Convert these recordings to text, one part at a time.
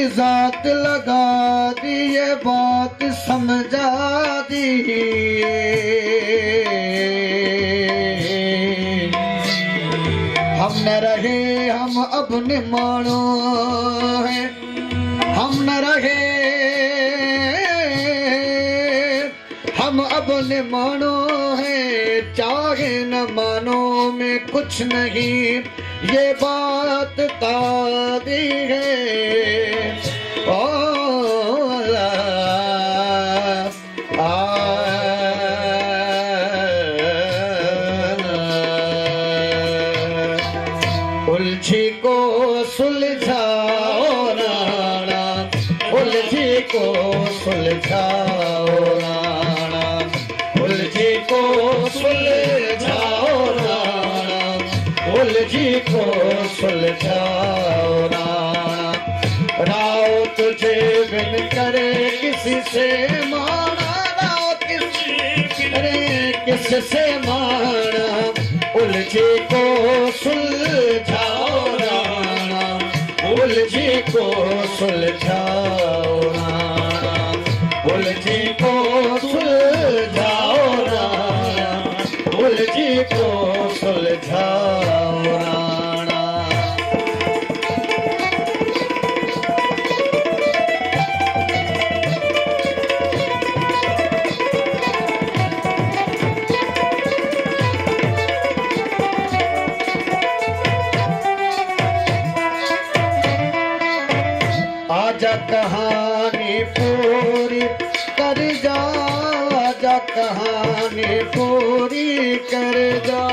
जात लगा दी, ये बात समझा दी। हम न रहे हम अब निमाणो हैं, हम न रहे हम अब निमाणो हैं, चाहे न मानो में कुछ नहीं, ये बात तादी है। ओ उलझी को सुलझाओ राणा, उलझी को सुलझाओ राणा, उलझी को सुलझाओ राणा, उलझी को सुलझाओ राणा। राव तुझे बिन करे किसी से माना, राव किसी करे किससे माना, उलझी को सुलझाओ राणा, उलझी को सुलझाओ राणा, उलझी को सुलझाओ राणा, उलझी को सुलझाओ राणा। आजा कहानी पूरी कर जा, आजा कहानी पूरी कर जा,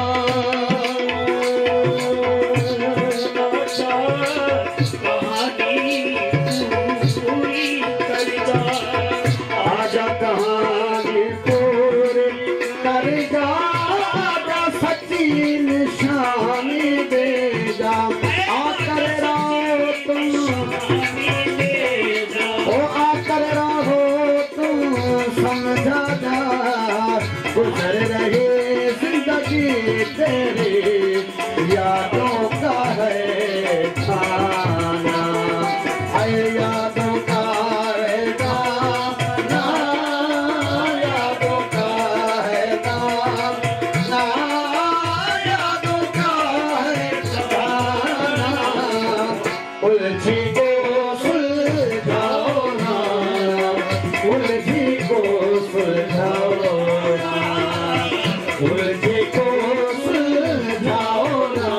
कहानी पूरी कर जा, आजा कहानी पूरी कर जा, आजा सच्ची निशानी दे जा, आकर राव तुम समझा जा, गुजर रहे जिंदगी तेरी यादों का है खाना, यादों का है गाना, यादों का है गाना, यादों का है गाना। उलझी को सुलझाओ ना, उलझी को सुलझाओ ना, उलझी को सुलझाओ ना,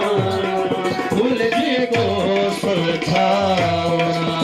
उलझी को सुलझाओ ना।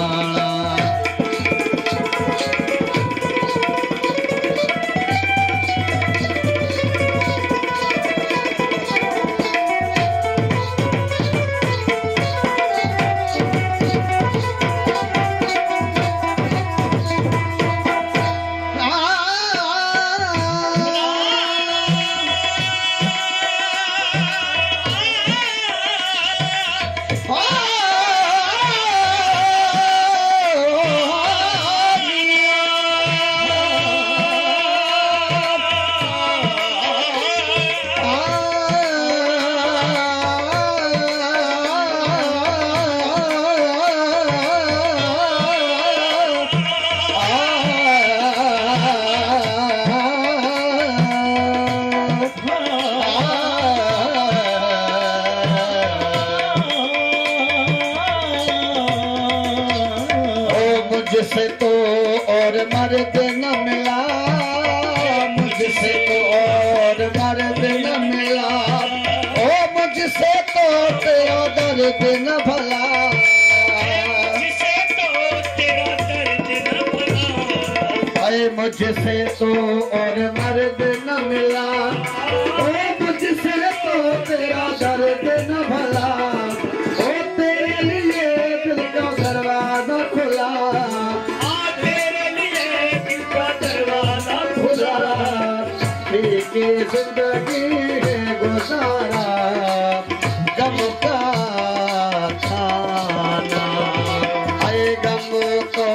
मुझसे तो और मर्द न मिला, मुझसे तो और मर्द न मिला, ओ मुझसे तो तेरा दर्द न भला। मुझसे तो और मर्द न मिला, ओ मुझसे तो तेरा दर्द न भला, ओ तेरे लिए दिल का दरवाजा खुला, तेरे लिए दिल का दरवाजा खुला, ठीक जिंदगी है गुजारा, गम का खाना, आए गम को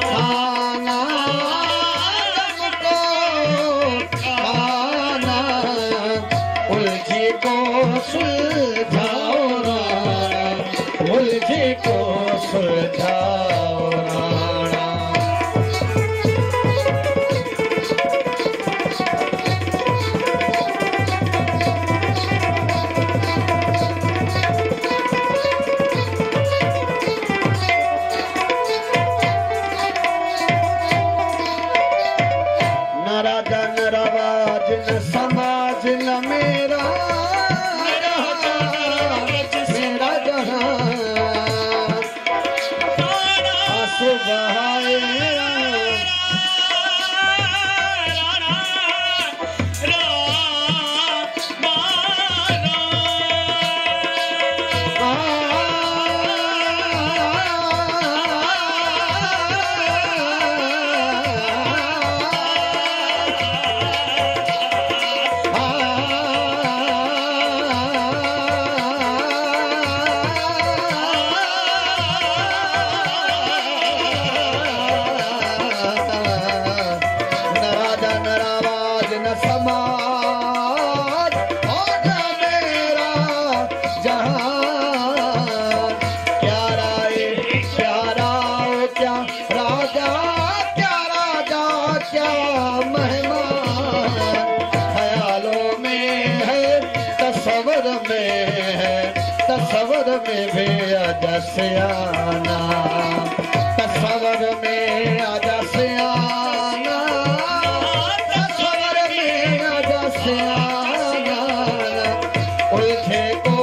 खाना, गम को खाना, उलझी को सुलझाओ राणा, उलझी को सुलझाओ राणा। न राजा न रवाज न समाज न मेरा मेरा जहां आंसू बहाए समाज और मेरा जहां, क्या राय प्यारा क्या राजा, क्या राजा क्या मेहमान, ख्यालों में है तस्वर में है, तस्वर में भी आजा से आना, तस्वर में आजा से आना, उलझे को